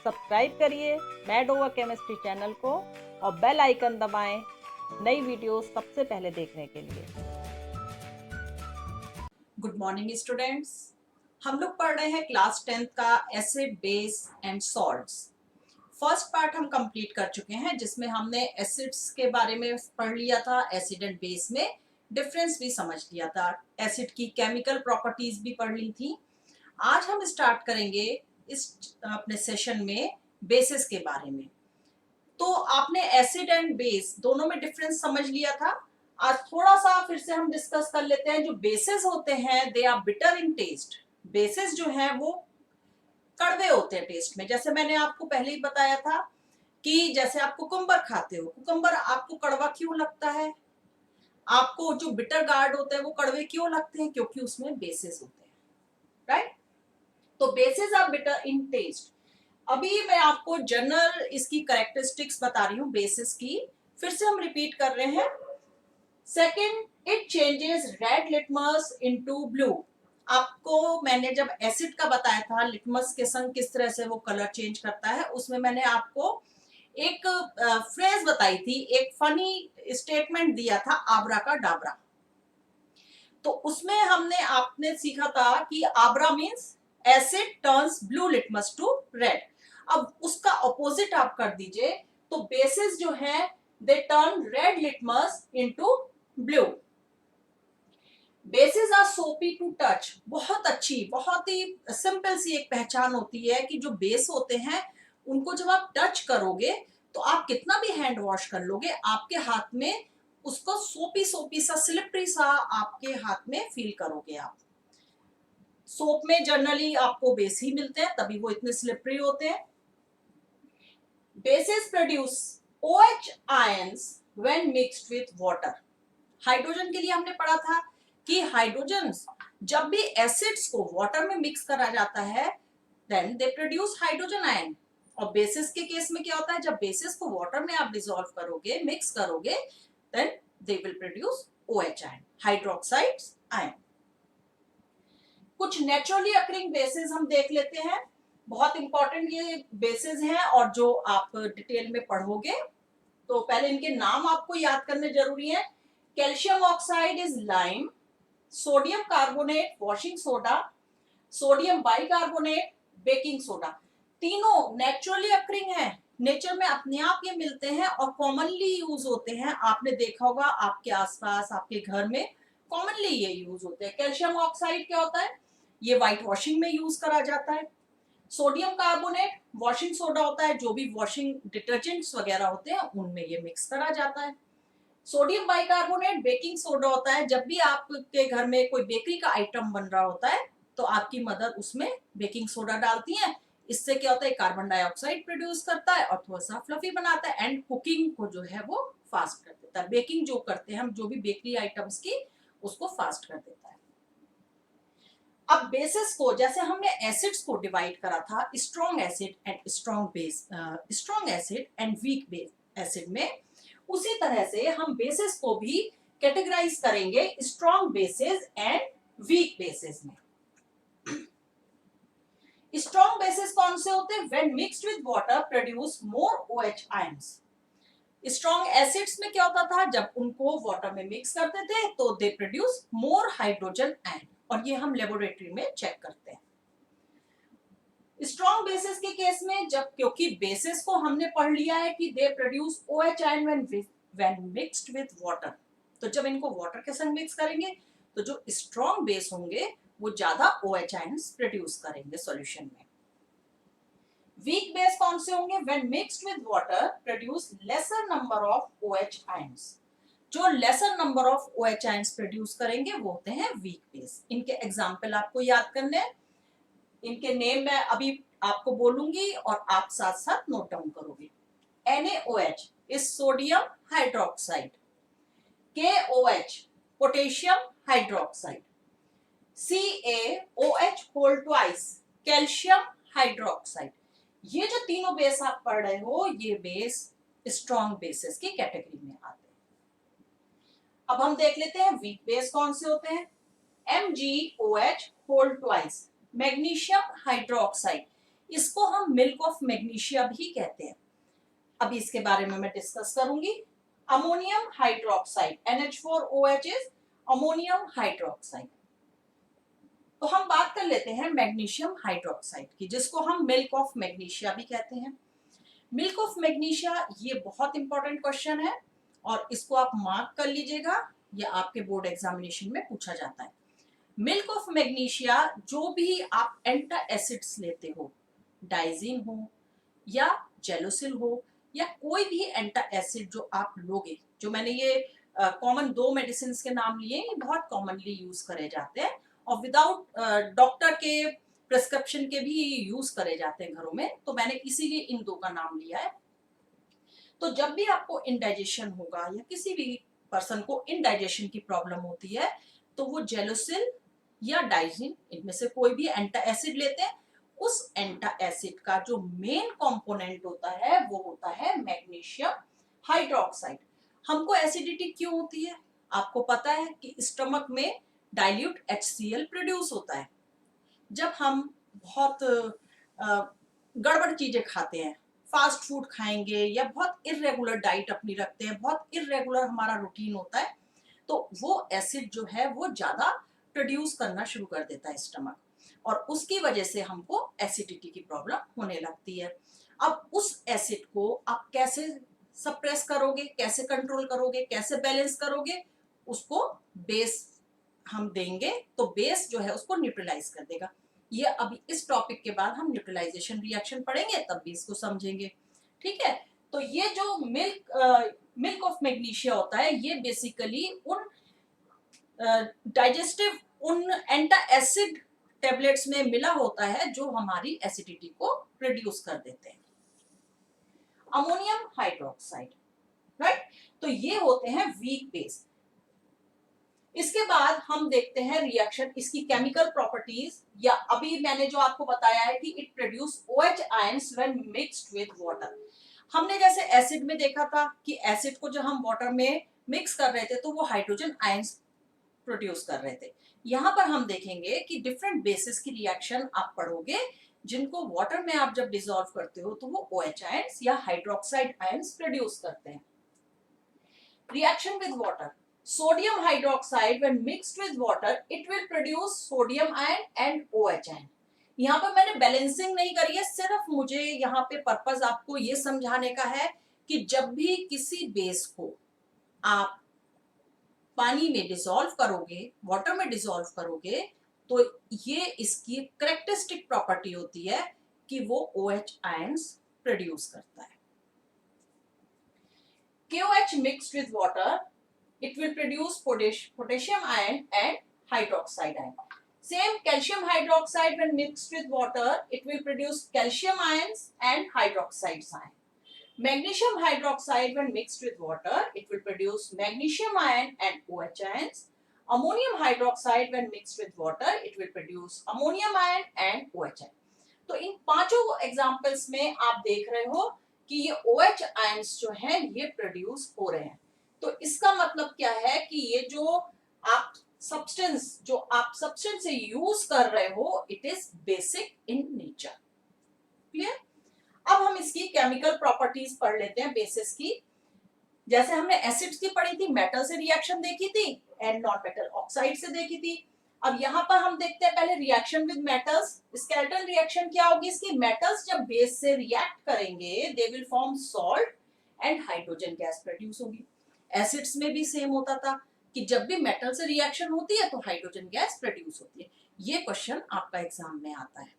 Subscribe करिए mad over chemistry channel को और बेल आइकन दबाएं नई वीडियोस सबसे पहले देखने के लिए। Good morning students. हम लोग पढ़ रहे हैं क्लास 10th का acid base and salts. First part हम कंप्लीट कर चुके हैं जिसमें हमने एसिड्स के बारे में पढ़ लिया था, एसिड एंड बेस में डिफरेंस भी समझ लिया था, एसिड की केमिकल प्रॉपर्टीज भी पढ़ ली थी। आज हम स्टार्ट करेंगे इस अपने सेशन में बेसिस के बारे में। तो आपने एसिड एंड बेस दोनों में डिफरेंस समझ लिया था। आज थोड़ा सा फिर से हम डिस्कस कर लेते हैं। जो बेसिस होते हैं they are bitter in taste. Bases जो है वो कड़वे होते हैं टेस्ट में। जैसे मैंने आपको पहले ही बताया था कि जैसे आप कुकुम्बर खाते हो, कुकुम्बर आपको कड़वा क्यों लगता है? आपको जो बिटर गार्ड होते हैं वो कड़वे क्यों लगते हैं? क्योंकि उसमें बेसिस होते हैं, राइट? तो bases are bitter in taste. अभी मैं आपको जनरल इसकी कैरेक्टरिस्टिक्स बता रही हूँ बेसिस की। फिर से हम रिपीट कर रहे हैं। Second, it changes red litmus into blue. आपको मैंने जब एसिड का बताया था लिटमस के संग किस तरह से वो कलर चेंज करता है, उसमें मैंने आपको एक फ्रेज बताई थी, एक फनी स्टेटमेंट दिया था, आबरा का डाबरा। तो उसमें हमने आपने सीखा था कि ABRA means acid turns blue litmus to red. अब उसका ऑपोजिट आप कर दीजिए तो बेसिस जो है they turn red litmus into blue. Bases are soapy to touch. बहुत अच्छी, बहुत ही सिंपल सी एक पहचान होती है कि जो बेस होते हैं उनको जब आप टच करोगे तो आप कितना भी हैंड वॉश कर लोगे, आपके हाथ में उसको सोपी सोपी सा, स्लिपरी सा आपके हाथ में फील करोगे आप। सोप में जनरली आपको बेस ही मिलते हैं, तभी वो इतने स्लिपरी होते हैं। Basis produce OH ions when mixed with water. Hydrogen के लिए हमने पढ़ा था कि हाइड्रोजन जब भी एसिड्स को वाटर में मिक्स करा जाता है then they produce hydrogen ion. और बेसिस के केस में क्या होता है, जब बेसिस को वाटर में आप डिसॉल्व करोगे, मिक्स करोगे, then they will produce OH ion, hydroxides ion. कुछ नेचुरली अकरिंग बेसिस हम देख लेते हैं। बहुत इंपॉर्टेंट ये बेसिस हैं और जो आप डिटेल में पढ़ोगे तो पहले इनके नाम आपको याद करने जरूरी है। Calcium oxide is lime, sodium carbonate washing soda, sodium bicarbonate baking soda. तीनों नेचुरली अकरिंग है, नेचर में अपने आप ये मिलते हैं और कॉमनली यूज होते हैं। आपने देखा होगा आपके आसपास, आपके घर में कॉमनली ये यूज होते हैं। कैल्शियम ऑक्साइड क्या होता है, ये व्हाइट वॉशिंग में यूज करा जाता है। सोडियम कार्बोनेट वॉशिंग सोडा होता है, जो भी वॉशिंग डिटर्जेंट्स वगैरह होते हैं उनमें ये मिक्स करा जाता है। सोडियम बाइकार्बोनेट बेकिंग सोडा होता है, जब भी आपके घर में कोई बेकरी का आइटम बन रहा होता है तो आपकी मदर उसमें बेकिंग सोडा डालती है। इससे क्या होता है, कार्बन डाइऑक्साइड प्रोड्यूस करता है और थोड़ा सा फ्लफी बनाता है एंड कुकिंग को जो है वो फास्ट कर देता है। बेकिंग जो करते हैं हम, जो भी बेकरी आइटम्स की, उसको फास्ट कर देता है। अब बेसिस को जैसे हमने एसिड्स को डिवाइड करा था strong acid and strong base, strong acid and weak base acid में, उसी तरह से हम बेसिस को भी कैटेगराइज करेंगे strong bases and weak bases में। स्ट्रॉन्ग बेसिस कौन से होते हैं? When mixed with water produce more OH ions. Strong acids में क्या होता था, जब उनको वाटर में मिक्स करते थे तो they produce more hydrogen ion, और ये हम लेबोरेटरी में चेक करते हैं। स्ट्रॉन्ग बेसिस के केस में जब, क्योंकि बेसिस को हमने पढ़ लिया है कि they produce OH ion when mixed with water, तो जब इनको वाटर के संग मिक्स करेंगे तो जो स्ट्रॉन्ग बेस होंगे वो ज्यादा OH आयंस प्रोड्यूस करेंगे सॉल्यूशन में। वीक बेस कौन से होंगे? When mixed with water produce lesser number of OH ions. जो lesser number of OH ions produce करेंगे वो होते हैं वीक बेस। इनके एग्जांपल आपको याद करने हैं, इनके नेम मैं अभी आपको बोलूंगी और आप साथ साथ नोट डाउन करोगे। NaOH is sodium hydroxide, KOH potassium hydroxide, CaOH whole twice calcium hydroxide. ये जो तीनों बेस आप पढ़ रहे हो ये बेस स्ट्रॉन्ग बेसिस की कैटेगरी में आते हैं। अब हम देख लेते हैं वीक बेस कौन से होते हैं। MgOH whole twice magnesium hydroxide, इसको हम मिल्क ऑफ मैग्नीशिया भी कहते हैं। अभी इसके बारे में मैं डिस्कस करूंगी। Ammonium hydroxide NH4OH is ammonium hydroxide. तो हम बात कर लेते हैं मैग्नीशियम हाइड्रोक्साइड की, जिसको हम मिल्क ऑफ मैग्नीशिया भी कहते हैं। मिल्क ऑफ मैग्नीशिया ये बहुत इंपॉर्टेंट क्वेश्चन है और इसको आप मार्क कर लीजिएगा, ये आपके बोर्ड एग्जामिनेशन में पूछा जाता है। मिल्क ऑफ मैग्नीशिया जो भी आप एंटा एसिड्स लेते हो, डाइजीन हो या जेलोसिल हो या कोई भी एंटा एसिड जो आप लोगे, जो मैंने ये कॉमन दो मेडिसिन के नाम लिए, ये बहुत कॉमनली यूज करे जाते हैं और विदाउट डॉक्टर के प्रिस्क्रिप्शन के भी यूज करे जाते हैं घरों में, तो मैंने इसीलिए इन दो का नाम लिया है। तो जब भी आपको इंडाइजेशन होगा या किसी भी पर्सन को इंडाइजेशन की प्रॉब्लम होती है, तो वो जेलोसिल या डाइजीन, इनमें से कोई भी एंटा एसिड लेते हैं। उस एंटा एसिड का जो मेन कंपोनेंट होता है वो होता है मैग्नीशियम हाइड्रोक्साइड। हमको एसिडिटी क्यों होती है? आपको पता है कि स्टमक में डाइल्यूट HCl प्रोड्यूस होता है। जब हम बहुत गड़बड़ चीजें खाते हैं, फास्ट फूड खाएंगे या बहुत इरेगुलर डाइट अपनी रखते हैं, बहुत इरेगुलर हमारा रूटीन होता है, तो वो एसिड जो है वो ज्यादा प्रोड्यूस करना शुरू कर देता है स्टमक, और उसकी वजह से हमको एसिडिटी की प्रॉब्लम होने लगती है। अब उस एसिड को आप कैसे सप्रेस करोगे, कैसे कंट्रोल करोगे, कैसे बैलेंस करोगे? उसको बेस हम देंगे, तो बेस जो है उसको न्यूट्रलाइज कर देगा। ये अभी इस टॉपिक के बाद हम न्यूट्रलाइजेशन रिएक्शन पढ़ेंगे, तब भी इसको समझेंगे। ठीक है, तो ये जो मिल्क ऑफ मैग्नीशिया होता है, ये बेसिकली उन डाइजेस्टिव उन एंटा एसिड टेबलेट्स में मिला होता है जो हमारी एसिडिटी को रिड्यूस कर देते हैं। अमोनियम हाइड्रोक्साइड, राइट, तो ये होते हैं वीक बेस। इसके बाद हम देखते हैं रिएक्शन, इसकी केमिकल प्रॉपर्टीज, या अभी मैंने जो आपको बताया है कि it produce OH ions when mixed with water. हमने जैसे एसिड में देखा था कि एसिड को जब हम वाटर में मिक्स कर रहे थे तो वो हाइड्रोजन आयंस प्रोड्यूस कर रहे थे। यहाँ पर हम देखेंगे कि डिफरेंट बेसिस की रिएक्शन आप पढ़ोगे, जिनको वाटर में आप जब डिसॉल्व करते हो तो वो OH आयंस या हाइड्रोक्साइड आयंस प्रोड्यूस करते हैं। Reaction with water, sodium hydroxide when mixed with water it will produce sodium ion and OH ion। यहाँ पर मैंने बैलेंसिंग नहीं करी है, सिर्फ मुझे यहाँ पे पर्पस आपको ये समझाने का है कि जब भी किसी बेस को आप पानी में डिसॉल्व करोगे, वाटर में डिसॉल्व करोगे, तो ये इसकी करेक्टरिस्टिक प्रॉपर्टी होती है कि वो OH आयंस प्रोड्यूस करता है। KOH mixed with water it will produce potassium ion and hydroxide ion. Same calcium hydroxide when mixed with water, it will produce calcium ions and hydroxide ion. Magnesium hydroxide when mixed with water, it will produce magnesium ion and OH ions. Ammonium hydroxide when mixed with water, it will produce ammonium ion and OH ion. तो इन पांचों examples में आप देख रहे हो कि ये OH ions जो हैं ये प्रोड्यूस हो रहे हैं। तो इसका मतलब क्या है कि ये जो आप सब्सटेंस से यूज कर रहे हो, it is basic in nature. Clear? अब हम इसकी केमिकल प्रॉपर्टीज पढ़ लेते हैं बेसिस की। जैसे हमने एसिड्स की पढ़ी थी, मेटल से रिएक्शन देखी थी एंड नॉन मेटल ऑक्साइड से देखी थी। अब यहाँ पर हम देखते हैं पहले reaction with metals. Skeletal reaction क्या होगी इसकी? मेटल्स जब बेस से रिएक्ट करेंगे they will form salt and hydrogen gas produce होगी। एसिड्स में भी सेम होता था कि जब भी मेटल से रिएक्शन होती है तो हाइड्रोजन गैस प्रोड्यूस होती है। ये क्वेश्चन आपका एग्जाम में आता है,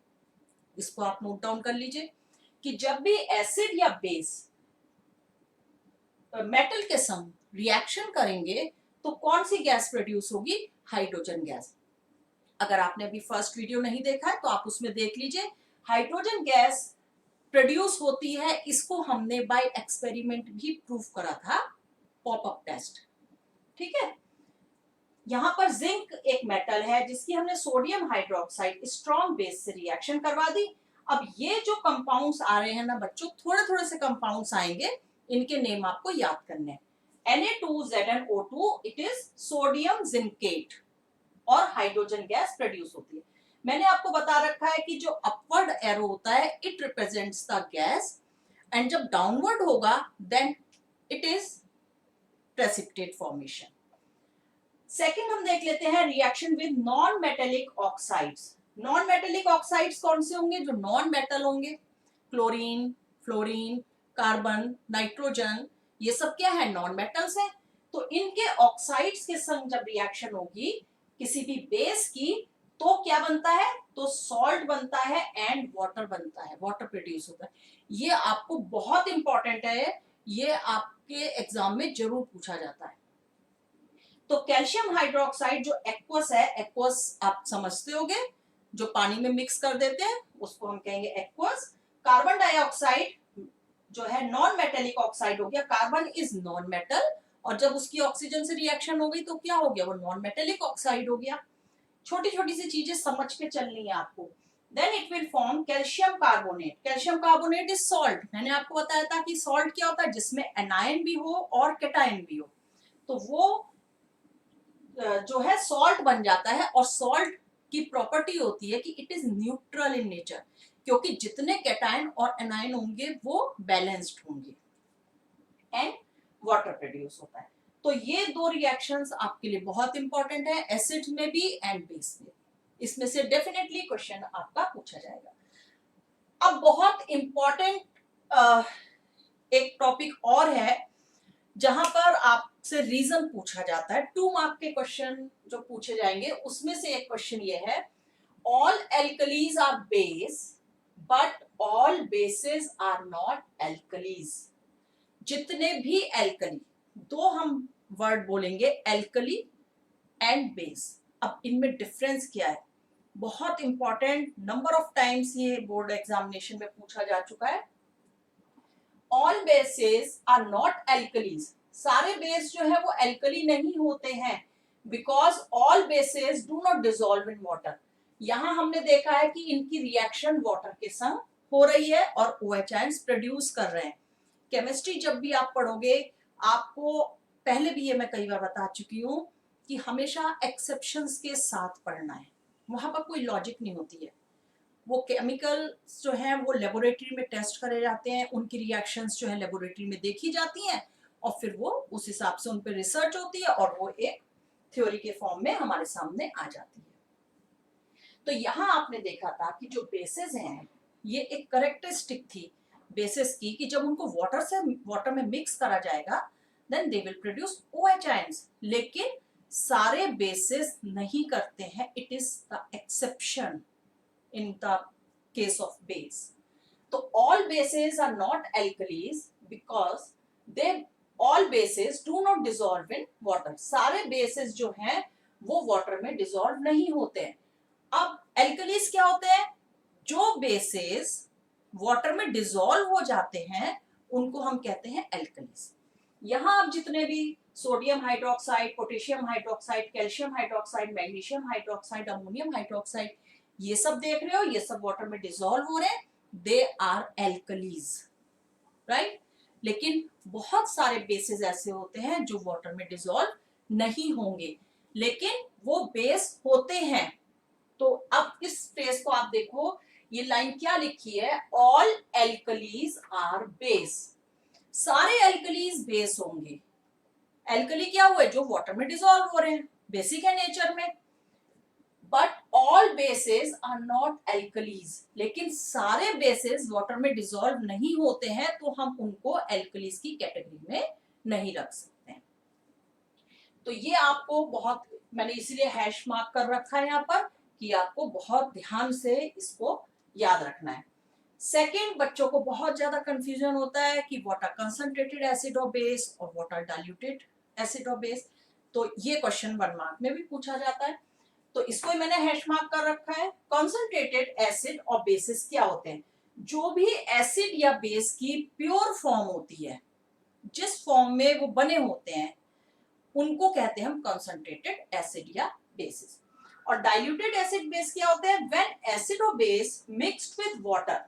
इसको आप नोट डाउन कर लीजिए कि जब भी एसिड या बेस मेटल के संग रिएक्शन करेंगे तो कौन सी गैस प्रोड्यूस होगी? Hydrogen gas. अगर आपने अभी फर्स्ट वीडियो नहीं देखा है तो आप उसमें देख लीजिए। हाइड्रोजन गैस प्रोड्यूस होती है, इसको हमने बाय एक्सपेरिमेंट भी प्रूव करा था, पॉपअप टेस्ट। ठीक है, यहां पर जिंक एक मेटल है जिसकी हमने सोडियम हाइड्रोक्साइड स्ट्रॉन्ग बेस से रिएक्शन करवा दी। अब ये जो कंपाउंड्स आ रहे हैं ना बच्चों, थोड़े थोड़े से कंपाउंड्स आएंगे, इनके नेम आपको याद करने हैं। Na2ZnO2 it is sodium zincate और हाइड्रोजन गैस प्रोड्यूस होती है। मैंने आपको बता रखा है कि जो अपवर्ड एरो होता है it represents the gas, and जब डाउनवर्ड होगा then it is precipitate formation. Second हम देख लेते हैं reaction with non metallic oxides. Non metallic oxides कौन से होंगे? जो नॉन मेटल होंगे, क्लोरीन, फ्लोरीन, कार्बन, नाइट्रोजन, ये सब क्या है? नॉन मेटल्स है। तो इनके ऑक्साइड्स के संग जब रिएक्शन होगी किसी भी बेस की, तो क्या बनता है? तो सॉल्ट बनता है एंड वाटर बनता है, वाटर प्रोड्यूस होता है। ये आपको बहुत इंपॉर्टेंट है, ये आपके एग्जाम में जरूर पूछा जाता है। तो कैल्शियम हाइड्रोक्साइड जो एक्वस है, एक्वस आप समझते होंगे, जो पानी में मिक्स कर देते हैं उसको हम कहेंगे एक्वस। कार्बन डाइऑक्साइड जो है नॉन मेटेलिक ऑक्साइड हो गया, कार्बन इज नॉन मेटल, और जब उसकी ऑक्सीजन से रिएक्शन हो गई तो क्या हो गया? वो नॉन मेटेलिक ऑक्साइड हो गया। छोटी छोटी सी चीजें समझ के चलनी है आपको। Then it will form calcium carbonate. Calcium carbonate is salt. मैंने आपको बताया था कि सॉल्ट क्या होता है? जिसमें एनायन भी हो और कैटायन भी हो, तो वो जो है सॉल्ट बन जाता है। और सॉल्ट की प्रॉपर्टी होती है कि it is neutral in nature, क्योंकि जितने कैटायन और एनायन होंगे वो बैलेंस्ड होंगे, एंड वाटर प्रोड्यूस होता है। तो ये दो रिएक्शंस आपके लिए बहुत इंपॉर्टेंट है, एसिड में भी एंड बेस में। इसमें से डेफिनेटली क्वेश्चन आपका पूछा जाएगा। अब बहुत इंपॉर्टेंट एक टॉपिक और है जहां पर आपसे रीजन पूछा जाता है। 2 मार्क के क्वेश्चन जो पूछे जाएंगे उसमें से एक क्वेश्चन ये है, all alkalis are base but all bases are not alkalis. जितने भी एल्कली, दो हम वर्ड बोलेंगे, एल्कली एंड बेस। अब इनमें डिफरेंस क्या है? बहुत इंपॉर्टेंट, नंबर ऑफ टाइम्स ये बोर्ड एग्जामिनेशन में पूछा जा चुका है। All bases are not alkalis. सारे बेस जो है वो एल्कली नहीं होते हैं, because all bases do not dissolve in water. यहां हमने देखा है कि इनकी रिएक्शन वाटर के संग हो रही है और OH आयंस प्रोड्यूस कर रहे हैं। केमिस्ट्री जब भी आप पढ़ोगे, आपको पहले भी ये मैं कई बार बता चुकी हूँ कि हमेशा एक्सेप्शंस के साथ पढ़ना है, वहां पर कोई लॉजिक नहीं होती है। वो केमिकल्स जो हैं वो लेबोरेटरी में टेस्ट करे जाते हैं, उनकी रिएक्शंस जो है लेबोरेटरी में देखी जाती हैं, और फिर वो उस हिसाब से उन पर रिसर्च होती है और वो एक थ्योरी के फॉर्म में हमारे सामने आ जाती है। तो यहाँ आपने देखा था कि जो बेसिस हैं ये एक करेक्टरिस्टिक थी बेसिस की, कि जब उनको वाटर में मिक्स करा जाएगा then they will produce OH ions. लेकिन सारे बेसिस नहीं करते हैं, it is the exception in the case of base. So all bases are not alkalis because they all bases do not dissolve in water. सारे bases जो हैं वो water में dissolve नहीं होते हैं। अब alkalis क्या होते हैं? जो bases water में dissolve हो जाते हैं उनको हम कहते हैं alkalis। यहाँ आप जितने भी sodium hydroxide, potassium hydroxide, calcium hydroxide, magnesium hydroxide, ammonium hydroxide, ये सब देख रहे हो, ये सब वाटर में डिसॉल्व हो रहे हैं, दे आर एल्कलीज, राइट। लेकिन बहुत सारे बेसेस ऐसे होते हैं जो वाटर में डिसॉल्व नहीं होंगे, लेकिन वो बेस होते हैं। तो अब इस फ्रेज को आप देखो, ये लाइन क्या लिखी है? All alkalis are base. सारे एल्कलीज बेस होंगे। एल्कली क्या हुए? जो वाटर में डिसॉल्व हो रहे हैं, बेसिक है नेचर में। But all bases are not alkalis. लेकिन सारे बेसेस वाटर में डिसॉल्व नहीं होते हैं, तो हम उनको एल्कलीज की कैटेगरी में नहीं रख सकते। तो ये आपको बहुत, मैंने इसीलिए हैश मार्क कर रखा है यहाँ पर कि आपको बहुत ध्यान से इसको याद रखना है। सेकेंड, बच्चों को बहुत ज्यादा कंफ्यूजन होता है कि व्हाट आर कंसंट्रेटेड एसिड और बेस और व्हाट आर डाइल्यूटेड एसिड और बेस। तो ये क्वेश्चन 1 मार्क में भी पूछा जाता है, तो इसको मैंने हैश मार्क कर रखा है। कंसंट्रेटेड एसिड और बेसिस क्या होते हैं? जो भी एसिड या बेस की प्योर फॉर्म होती है, जिस फॉर्म में वो बने होते हैं, उनको कहते हैं हम कंसंट्रेटेड एसिड या बेसिस। और डाइल्यूटेड एसिड बेस क्या होते हैं? व्हेन एसिड और बेस मिक्स्ड विद वाटर,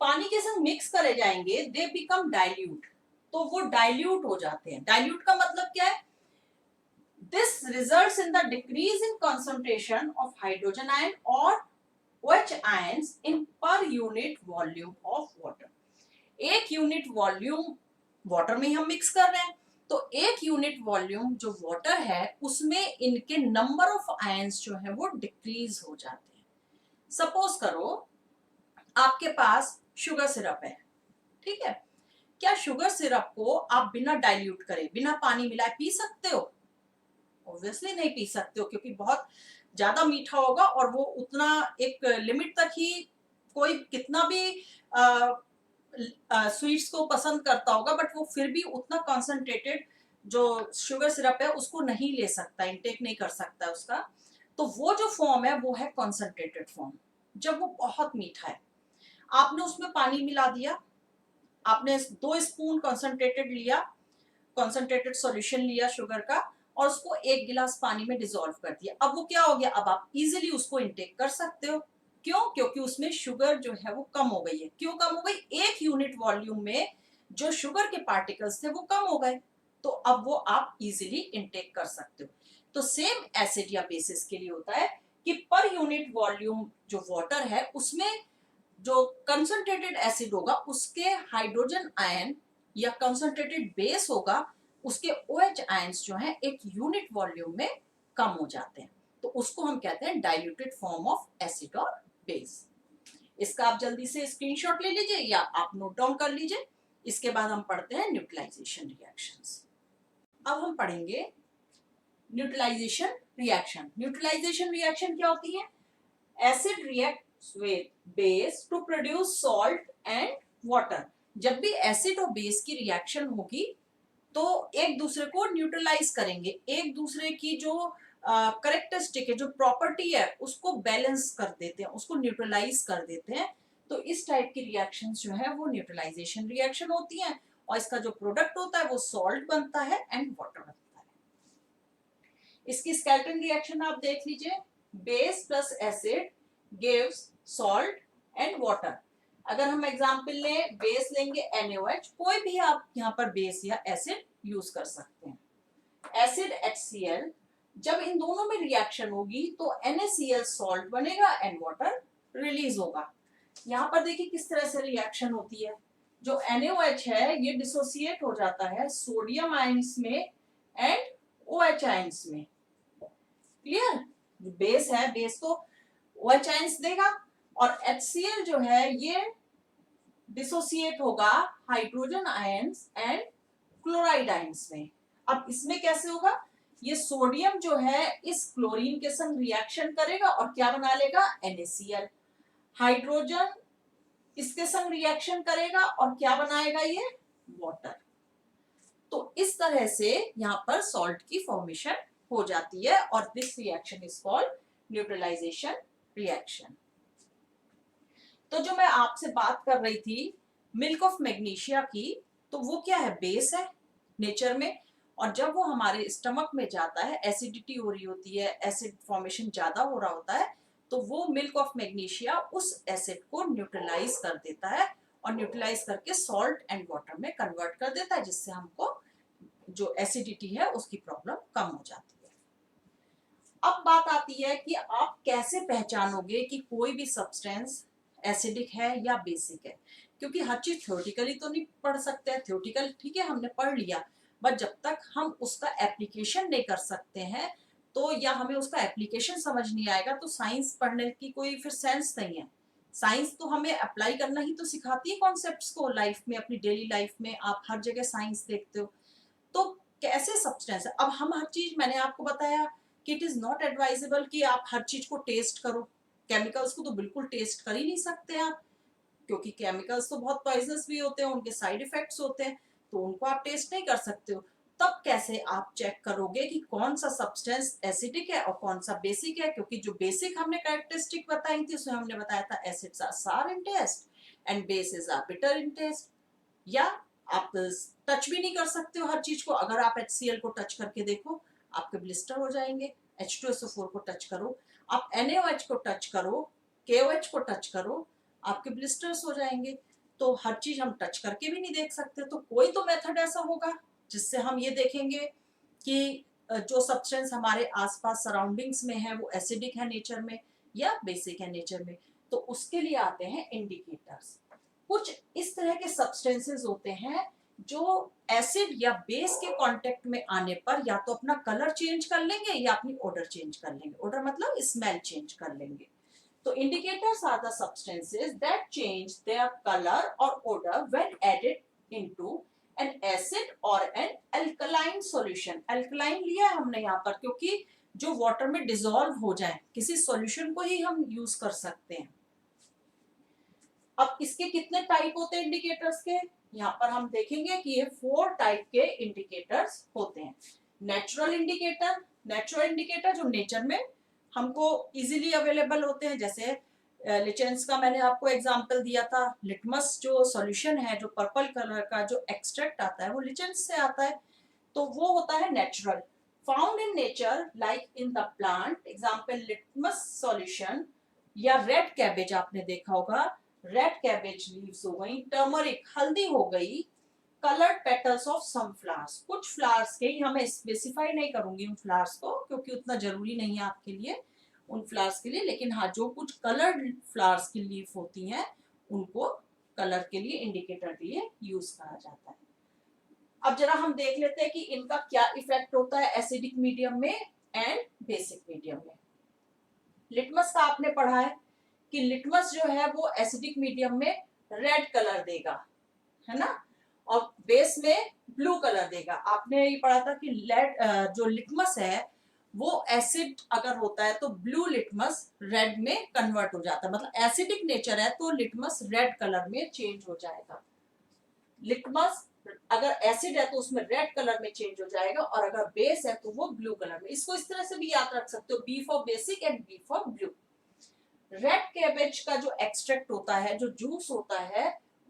पानी के संग मिक्स करे जाएंगे, दे बिकम डाइल्यूट, तो वो डाइल्यूट हो जाते हैं। डाइल्यूट का मतलब क्या है? This results in the decrease in concentration of hydrogen ion or OH ions in per unit volume of water. एक यूनिट वॉल्यूम वाटर में हम मिक्स कर रहे हैं, तो एक यूनिट वॉल्यूम जो वाटर है उसमें इनके नंबर ऑफ आयंस जो है वो डिक्रीज हो जाते हैं। सपोज करो आपके पास शुगर सिरप है, ठीक है, क्या शुगर सिरप को आप बिना डाइल्यूट करे, बिना पानी मिलाए पी सकते हो? ऑब्वियसली नहीं पी सकते हो, क्योंकि बहुत ज्यादा मीठा होगा और वो उतना एक लिमिट तक ही, कोई कितना भी स्वीट्स को पसंद करता होगा बट वो फिर भी उतना कॉन्सेंट्रेटेड जो शुगर सिरप है उसको नहीं ले सकता, इंटेक नहीं कर सकता उसका। तो वो जो फॉर्म है वो है कॉन्सेंट्रेटेड फॉर्म। जब वो बहुत मीठा है, आपने उसमें पानी मिला दिया, आपने 2 स्पून कॉन्सेंट्रेटेड लिया, कॉन्सेंट्रेटेड सॉल्यूशन लिया शुगर का, और उसको 1 गिलास पानी में डिसॉल्व कर दिया। अब वो क्या हो गया, अब आप इजीली उसको इंटेक कर सकते हो। क्यों? क्योंकि उसमें शुगर जो है वो कम हो गई है। क्यों कम हो गई? एक यूनिट वॉल्यूम में जो शुगर के पार्टिकल्स थे वो कम हो गए, तो अब वो आप इजीली इंटेक कर सकते हो। तो सेम एसिड या बेसिस के लिए होता है कि पर यूनिट वॉल्यूम जो वाटर है उसमें जो कंसंट्रेटेड एसिड होगा उसके हाइड्रोजन आयन, या कंसंट्रेटेड बेस होगा उसके OH आयंस जो हैं एक यूनिट वॉल्यूम में कम हो जाते हैं, तो उसको हम कहते हैं डाइल्यूटेड फॉर्म ऑफ एसिड और बेस। इसका आप जल्दी से स्क्रीनशॉट ले लीजिए या आप नोट डाउन कर लीजिए। इसके बाद हम पढ़ते हैं न्यूट्रलाइजेशन रिएक्शंस। अब हम पढ़ेंगे न्यूट्रलाइजेशन रिएक्शन। न्यूट्रलाइजेशन रिएक्शन क्या होती है? Acid reacts with base to produce salt and water. जब भी एसिड और बेस की रिएक्शन होगी तो एक दूसरे को न्यूट्रलाइज करेंगे, एक दूसरे की जो करेक्टरिस्टिक है, जो प्रॉपर्टी है उसको बैलेंस कर देते हैं, उसको न्यूट्रलाइज कर देते हैं। तो इस टाइप की रिएक्शंस जो है वो न्यूट्रलाइजेशन रिएक्शन होती हैं, और इसका जो प्रोडक्ट होता है वो सॉल्ट बनता है एंड वाटर बनता है। इसकी स्केलेटन रिएक्शन आप देख लीजिए। Base plus acid gives salt and water. अगर हम एग्जांपल लें, बेस लेंगे NaOH, कोई भी आप यहाँ पर बेस या एसिड यूज कर सकते हैं। एसिड HCl, जब इन दोनों में रिएक्शन होगी तो NaCl सॉल्ट बनेगा एंड वाटर रिलीज होगा। यहाँ पर देखिए किस तरह से रिएक्शन होती है। जो NaOH है ये डिसोसिएट हो जाता है सोडियम आयंस में एंड OH आयंस में। क्लियर? बेस है, बेस तो OH आयंस देगा, और HCl जो है ये डिसोसिएट होगा hydrogen ions and chloride ions में। अब इसमें कैसे होगा? ये सोडियम जो है इस क्लोरीन के संग रिएक्शन करेगा और क्या बना लेगा? NaCl। हाइड्रोजन इसके संग रिएक्शन करेगा और क्या बनाएगा? ये वाटर। तो इस तरह से यहाँ पर सॉल्ट की फॉर्मेशन हो जाती है, और this reaction is called neutralisation reaction. तो जो मैं आपसे बात कर रही थी मिल्क ऑफ मैग्नीशिया की, तो वो क्या है? बेस है नेचर में, और जब वो हमारे स्टमक में जाता है, एसिडिटी हो रही होती है, एसिड फॉर्मेशन ज्यादा हो रहा होता है, तो वो मिल्क ऑफ मैग्नीशिया उस एसिड को न्यूट्रलाइज कर देता है, और न्यूट्रलाइज करके सॉल्ट एंड वाटर में कन्वर्ट कर देता है, जिससे हमको जो एसिडिटी है उसकी प्रॉब्लम कम हो जाती है। अब बात आती है कि आप कैसे पहचानोगे कि कोई भी सब्सटेंस एसिडिक है या बेसिक है, क्योंकि हर चीज थ्योरेटिकली तो नहीं पढ़ सकते हैं। थ्योरेटिकल ठीक है हमने पढ़ लिया, बट जब तक हम उसका एप्लीकेशन नहीं कर सकते हैं तो, या हमें उसका एप्लीकेशन समझ नहीं आएगा, तो साइंस पढ़ने की कोई फिर सेंस नहीं है। साइंस तो हमें अप्लाई करना ही तो सिखाती है कॉन्सेप्ट्स को लाइफ में, अपनी डेली लाइफ में आप हर जगह साइंस देखते हो। तो कैसे सब्सटेंस है? अब हम हर चीज, मैंने आपको बताया कि इट इज नॉट एडवाइजेबल कि आप हर चीज को टेस्ट करो। केमिकल्स को तो बिल्कुल टेस्ट कर ही नहीं सकते आप, क्योंकि केमिकल्स तो बहुत पॉइजनस भी होते हैं, उनके साइड इफेक्ट्स होते हैं, तो उनको आप टेस्ट नहीं कर सकते हो। तब कैसे आप चेक करोगे कि कौन सा सब्सटेंस एसिडिक है और कौन सा बेसिक है? क्योंकि जो बेसिक हमने कैरेक्टरिस्टिक बताई थी उसमें हमने बताया था acids are sour in taste and bases are bitter in taste. या आप टच भी नहीं कर सकते हो हर चीज को। अगर आप HCl को टच करके देखो आपके ब्लिस्टर हो जाएंगे। H2SO4 को टच करो, आप NaOH को टच करो, KOH को टच करो, आपके ब्लिस्टर्स हो जाएंगे। तो हर चीज हम टच करके भी नहीं देख सकते, तो कोई तो मेथड ऐसा होगा जिससे हम ये देखेंगे कि जो सब्सटेंस हमारे आसपास सराउंडिंग्स में है वो एसिडिक है नेचर में या बेसिक है नेचर में। तो उसके लिए आते हैं इंडिकेटर्स। कुछ इस तरह के सब्सटेंसेस होते हैं जो एसिड या बेस के कांटेक्ट में आने पर या तो अपना कलर चेंज कर लेंगे या अपनी ओडर चेंज कर लेंगे। ओडर मतलब स्मेल चेंज कर लेंगे। तो indicators are the substances that change their colour और odour when added into an acid और एन अल्कलाइन सॉल्यूशन। अल्कलाइन लिया है हमने यहाँ पर क्योंकि जो वाटर में डिसॉल्व हो जाए, किसी सॉल्यूशन को ही हम यूज कर सकते हैं। अब इसके कितने टाइप होते हैं इंडिकेटर्स के, यहाँ पर हम देखेंगे कि ये 4 टाइप के इंडिकेटर्स होते हैं। नेचुरल इंडिकेटर, नेचुरल इंडिकेटर जो नेचर में हमको इजीली अवेलेबल होते हैं, जैसे लिचेंस का मैंने आपको एग्जांपल दिया था। लिटमस जो सॉल्यूशन है, जो पर्पल कलर का जो एक्सट्रैक्ट आता है वो लिचेंस से आता है, तो वो होता है natural. Found in nature like in the plant, example litmus solution या रेड कैबेज आपने देखा होगा, रेड कैबेज लीव्स हो गई, टर्मरिक हल्दी हो गई, coloured petals of some flowers, कुछ फ्लावर्स के, हमें स्पेसिफाई नहीं करूंगी उन फ्लावर्स को क्योंकि उतना जरूरी नहीं है आपके लिए उन फ्लावर्स के लिए, लेकिन हाँ जो कुछ कलर्ड फ्लावर्स की लीफ होती हैं उनको कलर के लिए, इंडिकेटर के लिए यूज करा जाता है। अब जरा हम देख लेते हैं कि इनका क्या इफेक्ट होता है एसिडिक मीडियम में एंड बेसिक मीडियम में। लिटमस का आपने पढ़ा है कि लिटमस जो है वो एसिडिक मीडियम में रेड कलर देगा, है ना, और बेस में ब्लू कलर देगा। आपने ये पढ़ा था कि जो लिटमस है वो एसिड अगर होता है तो ब्लू लिटमस रेड में कन्वर्ट हो जाता है, मतलब एसिडिक नेचर है तो लिटमस रेड कलर में चेंज हो जाएगा। लिटमस अगर एसिड है तो उसमें रेड कलर में चेंज हो जाएगा, और अगर बेस है तो वो ब्लू कलर में। इसको इस तरह से भी याद रख सकते हो, B for basic and B for blue. Red cabbage का जो एक्सट्रैक्ट होता है, जो जूस होता है,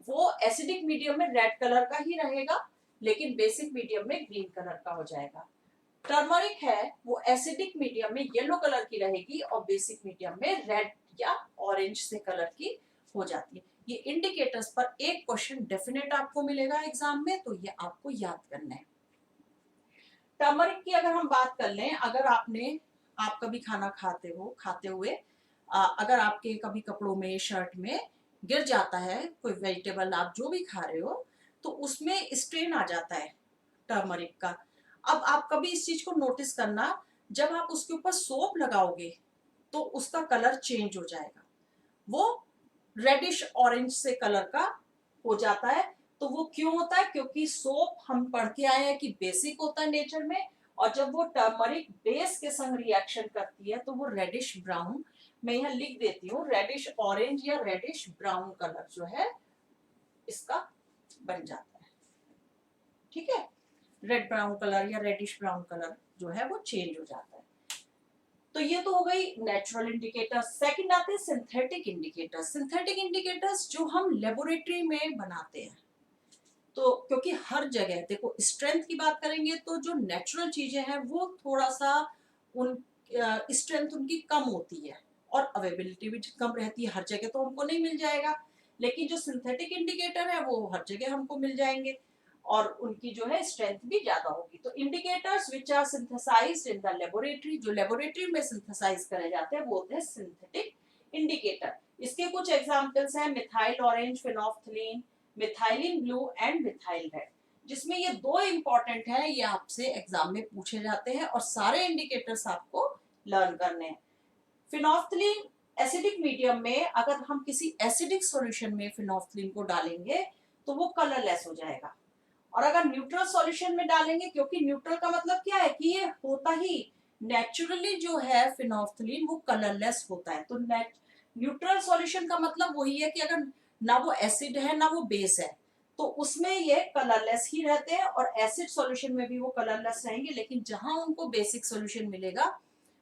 वो एसिडिक मीडियम में रेड कलर का ही रहेगा लेकिन बेसिक मीडियम में ग्रीन कलर का हो जाएगा। टर्मरिक है वो एसिडिक मीडियम में येलो कलर की रहेगी और बेसिक मीडियम में रेड या ऑरेंज से कलर की हो जाती है। ये इंडिकेटर्स पर एक क्वेश्चन डेफिनेट आपको मिलेगा एग्जाम में, तो ये आपको याद करना है। टर्मरिक की अगर हम बात कर लें, अगर आप कभी खाना खाते हुए अगर आपके कभी कपड़ों में, शर्ट में गिर जाता है कोई वेजिटेबल, आप जो भी खा रहे हो, तो उसमें स्ट्रेन आ जाता है टर्मरिक का। अब आप कभी इस चीज को नोटिस करना, जब आप उसके ऊपर सोप लगाओगे तो उसका कलर चेंज हो जाएगा, वो रेडिश ऑरेंज से कलर का हो जाता है। तो वो क्यों होता है, क्योंकि सोप हम पढ़ के आए हैं कि बेसिक होता है नेचर में, और जब वो टर्मरिक बेस के संग रिएक्शन करती है तो वो रेडिश ब्राउन, मैं यहाँ लिख देती हूँ, रेडिश ऑरेंज या रेडिश ब्राउन कलर जो है इसका बन जाता है। ठीक है, रेड ब्राउन कलर या रेडिश ब्राउन कलर जो है वो चेंज हो जाता है। तो ये तो हो गई नेचुरल इंडिकेटर्स। सेकंड आते हैं सिंथेटिक इंडिकेटर्स। सिंथेटिक इंडिकेटर्स जो हम लेबोरेटरी में बनाते हैं, तो क्योंकि हर जगह देखो, स्ट्रेंथ की बात करेंगे तो जो नेचुरल चीजें हैं वो थोड़ा सा उन स्ट्रेंथ उनकी कम होती है और अवेलेबिलिटी भी कम रहती है, हर जगह तो हमको नहीं मिल जाएगा। लेकिन जो सिंथेटिक इंडिकेटर है वो हर जगह हमको मिल जाएंगे और उनकी जो है स्ट्रेंथ भी ज्यादा होगी। तो indicators which are synthesised in the laboratory, जो लेबोरेटरी में सिंथेसाइज करे जाते हैं वो होते हैं सिंथेटिक इंडिकेटर। इसके कुछ एग्जांपल्स हैं, methyl orange, phenolphthalein, methylene blue and methyl red. जिसमें ये दो इंपॉर्टेंट है, ये आपसे एग्जाम में पूछे जाते हैं और सारे इंडिकेटर्स आपको लर्न करने हैं। फिनोल्फथलीन एसिडिक मीडियम में अगर हम किसी एसिडिक सॉल्यूशन में फिनोल्फथलीन को डालेंगे तो वो कलरलेस हो जाएगा, और अगर न्यूट्रल सॉल्यूशन में डालेंगे, क्योंकि न्यूट्रल का मतलब क्या है कि ये होता ही नेचुरली जो है फिनोल्फथलीन वो कलरलेस होता है। तो न्यूट्रल सॉल्यूशन का मतलब वही है कि अगर ना वो एसिड है ना वो बेस है तो उसमें ये कलरलेस ही रहते हैं, और एसिड सॉल्यूशन में भी वो कलरलेस रहेंगे, लेकिन जहां उनको बेसिक सॉल्यूशन मिलेगा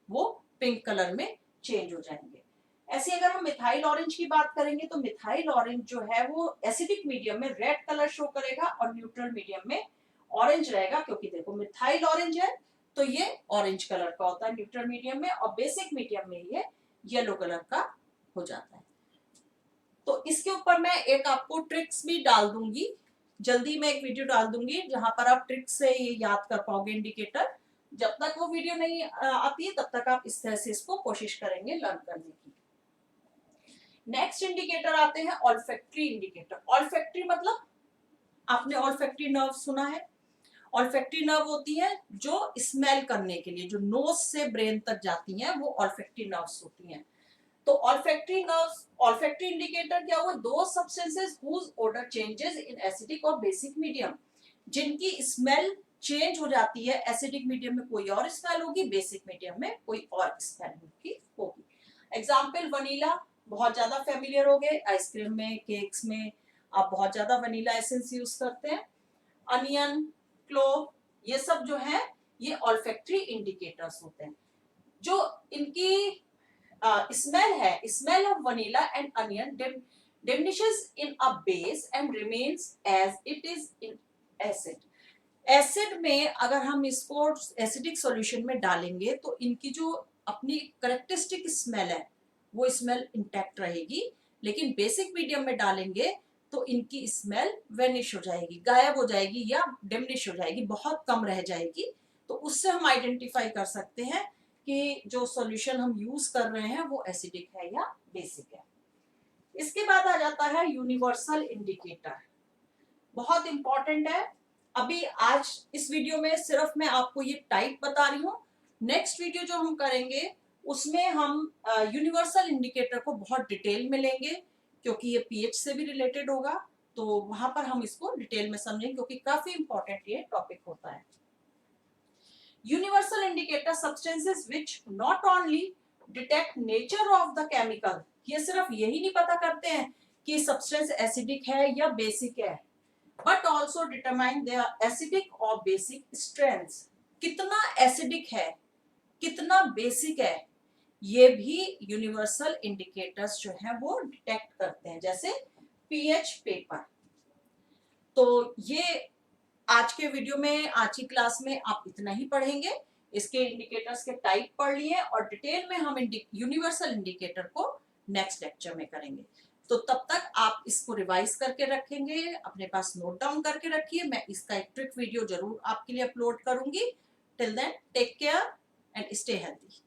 वो पिंक कलर में चेंज हो जाएंगे। ऐसे अगर हम मिथाइल ऑरेंज की बात करेंगे तो मिथाइल ऑरेंज जो है वो एसिडिक मीडियम में रेड कलर शो करेगा और न्यूट्रल मीडियम में ऑरेंज रहेगा, क्योंकि देखो मिथाइल ऑरेंज है तो ये ऑरेंज कलर का होता है न्यूट्रल मीडियम में, और बेसिक मीडियम में ये येलो कलर का हो जाता है। तो इसके ऊपर मैं एक आपको ट्रिक्स भी डाल दूंगी, जल्दी मैं एक वीडियो डाल दूंगी जहां पर आप ट्रिक्स से ये याद कर पाओगे इंडिकेटर। जब तक वो वीडियो नहीं आती है तब तक आप इस तरह से इसको कोशिश करेंगे लर्न करने की। नेक्स्ट इंडिकेटर आते हैं ऑल्फैक्टरी इंडिकेटर। ऑल्फैक्टरी मतलब आपने ऑल्फैक्टरी नर्व सुना है। ऑल्फैक्टरी नर्व होती है जो स्मेल करने के लिए, जो नोज से ब्रेन तक जाती हैं, वो ऑल्फैक्टरी नर्व्स होती हैं। तो ऑल्फैक्टरी नर्व्स, ऑल्फैक्टरी इंडिकेटर क्या हुआ? Those substances whose odour changes in acidic और बेसिक मीडियम, जिनकी स्मेल चेंज हो जाती है। एसिडिक मीडियम में कोई और स्मेल होगी, बेसिक मीडियम में कोई और स्मेल होगी। एग्जाम्पल वनीला, बहुत ज्यादा फेमिलियर हो गए, आइसक्रीम में, केक्स में आप बहुत ज्यादा वनीला एसेंस यूज करते हैं। अनियन, क्लोव, ये सब जो है ये ऑल्फैक्टरी इंडिकेटर्स होते हैं। जो इनकी स्मेल है, smell of vanilla and onion diminishes in a base and remains as it is in acid. Acid में अगर हम इसको एसिडिक सॉल्यूशन में डालेंगे तो इनकी जो अपनी करेक्टरिस्टिक स्मेल है वो स्मेल इंटैक्ट रहेगी, लेकिन बेसिक मीडियम में डालेंगे तो इनकी स्मेल वेनिश हो जाएगी, गायब हो जाएगी या डिमिनिश हो जाएगी, बहुत कम रह जाएगी। तो उससे हम आइडेंटिफाई कर सकते हैं कि जो सॉल्यूशन हम यूज कर रहे हैं वो एसिडिक है या बेसिक है। इसके बाद आ जाता है यूनिवर्सल इंडिकेटर, बहुत इंपॉर्टेंट है। अभी आज इस वीडियो में सिर्फ मैं आपको ये टाइप बता रही हूँ। नेक्स्ट वीडियो जो हम करेंगे उसमें हम यूनिवर्सल इंडिकेटर को बहुत डिटेल में लेंगे, क्योंकि ये पीएच से भी रिलेटेड होगा, तो वहां पर हम इसको डिटेल में समझेंगे, क्योंकि काफी इंपॉर्टेंट ये टॉपिक होता है। Universal indicator substances which not only detect nature of the chemical, ये सिर्फ यही नहीं पता करते हैं कि सब्सटेंस एसिडिक है या बेसिक है, but also determine there acidic और बेसिक स्ट्रेंथ्स। कितना एसिडिक है, कितना बेसिक है, ये भी यूनिवर्सल इंडिकेटर्स जो है वो डिटेक्ट करते हैं, जैसे पीएच पेपर। तो ये आज के वीडियो में, आज की क्लास में आप इतना ही पढ़ेंगे। इसके इंडिकेटर्स के टाइप पढ़ लिए और डिटेल में हम यूनिवर्सल इंडिकेटर को नेक्स्ट लेक्चर में करेंगे। तो तब तक आप इसको रिवाइज करके रखेंगे, अपने पास नोट डाउन करके रखिए। मैं इसका एक ट्रिक वीडियो जरूर आपके लिए अपलोड करूंगी। Till then take care and stay healthy.